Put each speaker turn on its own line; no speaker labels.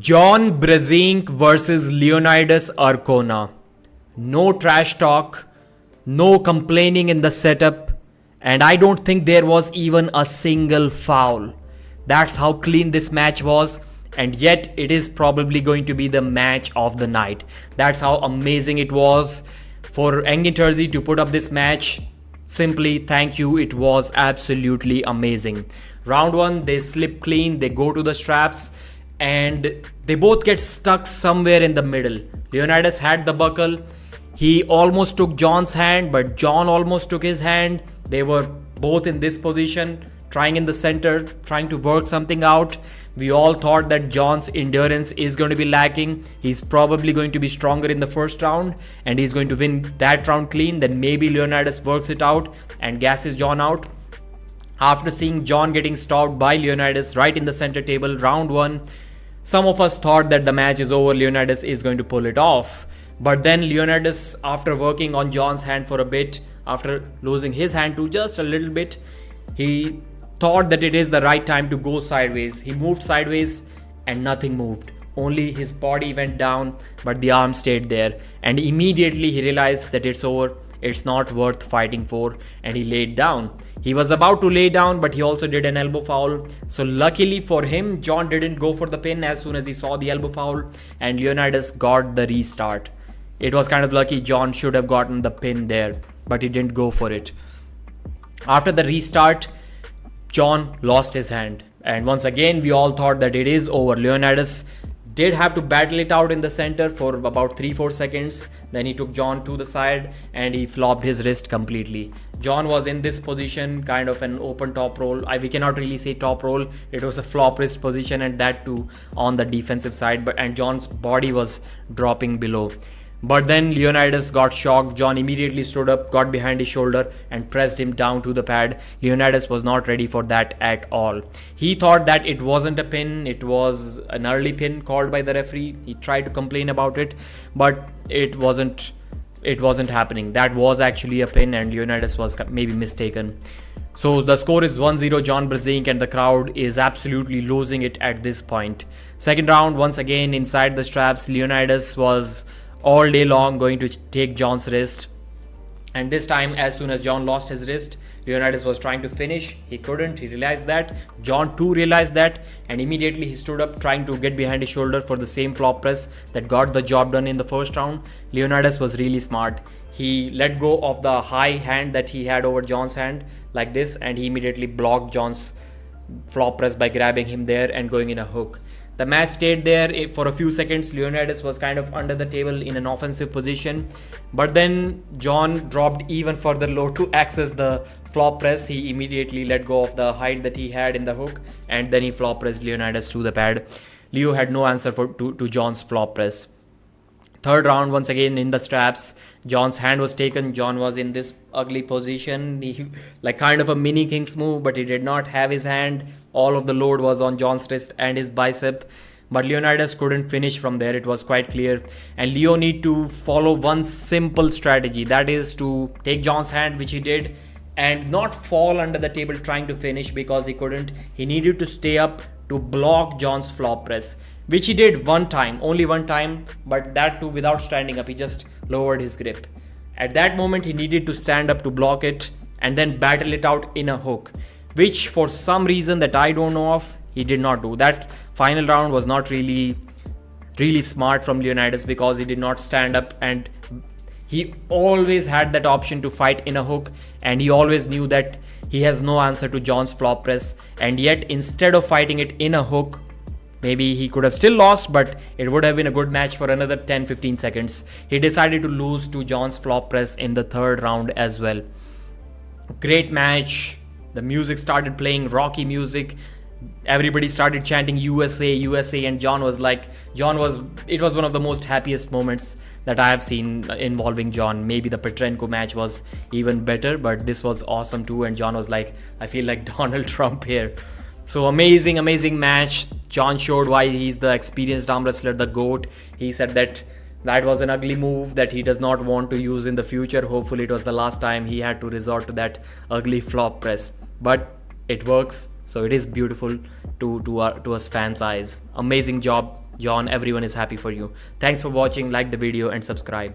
John BRZENK versus Leonidas ARKONA. No trash talk, no complaining in the setup, and I don't think there was even a single foul. That's how clean this match was, and yet it is probably going to be the match of the night. That's how amazing it was for Engin Terzi to put up this match. Simply thank you, it was absolutely amazing. Round 1, they slip clean, they go to the straps, and they both get stuck somewhere in the middle. Leonidas had the buckle. He almost took John's hand, but John almost took his hand. They were both in this position, trying in the center, trying to work something out. We all thought that John's endurance is going to be lacking. He's probably going to be stronger in the first round and he's going to win that round clean. Then maybe Leonidas works it out and gasses John out. After seeing John getting stopped by Leonidas right in the center table, round 1, some of us thought that the match is over, Leonidas is going to pull it off. But then Leonidas, after working on John's hand for a bit, after losing his hand to just a little bit, he thought that it is the right time to go sideways. He moved sideways and nothing moved. Only his body went down, but the arm stayed there. And immediately he realized that it's over. It's not worth fighting for, and he laid down. He was about to lay down, but he also did an elbow foul. So luckily for him, John didn't go for the pin as soon as he saw the elbow foul, and Leonidas got the restart. It was kind of lucky. John should have gotten the pin there, but he didn't go for it. After the restart, John lost his hand, and once again we all thought that it is over. Leonidas did have to battle it out in the center for about 3-4 seconds. Then he took John to the side and he flopped his wrist completely. John was in this position, kind of an open top roll. We cannot really say top roll. It was a flop wrist position, and that too on the defensive side. And John's body was dropping below. But then Leonidas got shocked. John immediately stood up, got behind his shoulder and pressed him down to the pad. Leonidas was not ready for that at all. He thought that it wasn't a pin, it was an early pin called by the referee. He tried to complain about it, but it wasn't happening. That was actually a pin and Leonidas was maybe mistaken. So the score is 1-0 John BRZENK, and the crowd is absolutely losing it at this point. Second round, once again inside the straps, Leonidas was all day long going to take John's wrist, and this time as soon as John lost his wrist, Leonidas was trying to finish. He couldn't. He realized that. John too realized that, and immediately he stood up trying to get behind his shoulder for the same flop press that got the job done in the first round. Leonidas was really smart. He let go of the high hand that he had over John's hand like this, and he immediately blocked John's flop press by grabbing him there and going in a hook. The match stayed there for a few seconds. Leonidas was kind of under the table in an offensive position, but then John dropped even further low to access the flop press. He immediately let go of the height that he had in the hook, and then he flop pressed Leonidas to the pad. Leo had no answer to John's flop press. Third round, once again in the straps, John's hand was taken. John was in this ugly position, like kind of a mini King's move, but he did not have his hand. All of the load was on John's wrist and his bicep, but Leonidas couldn't finish from there. It was quite clear, and Leo need to follow one simple strategy, that is to take John's hand, which he did, and not fall under the table trying to finish, because he couldn't. He needed to stay up to block John's flop press, which he did one time, only one time, but that too without standing up. He just lowered his grip. At that moment he needed to stand up to block it and then battle it out in a hook, which for some reason that I don't know of, he did not do. That final round was not really smart from Leonidas, because he did not stand up, and he always had that option to fight in a hook, and he always knew that he has no answer to John's flop press, and yet instead of fighting it in a hook, maybe he could have still lost, but it would have been a good match for another 10-15 seconds. He decided to lose to John's flop press in the third round as well. Great match. The music started playing, rocky music. Everybody started chanting USA, USA, and it was one of the most happiest moments that I have seen involving John. Maybe the Petrenko match was even better, but this was awesome too, and John was like, I feel like Donald Trump here. So amazing match. John showed why he's the experienced arm wrestler, the GOAT. He said that was an ugly move that he does not want to use in the future. Hopefully it was the last time he had to resort to that ugly flop press, but it works, so it is beautiful to us fans' eyes. Amazing job John, everyone is happy for you. Thanks for watching. Like the video and subscribe.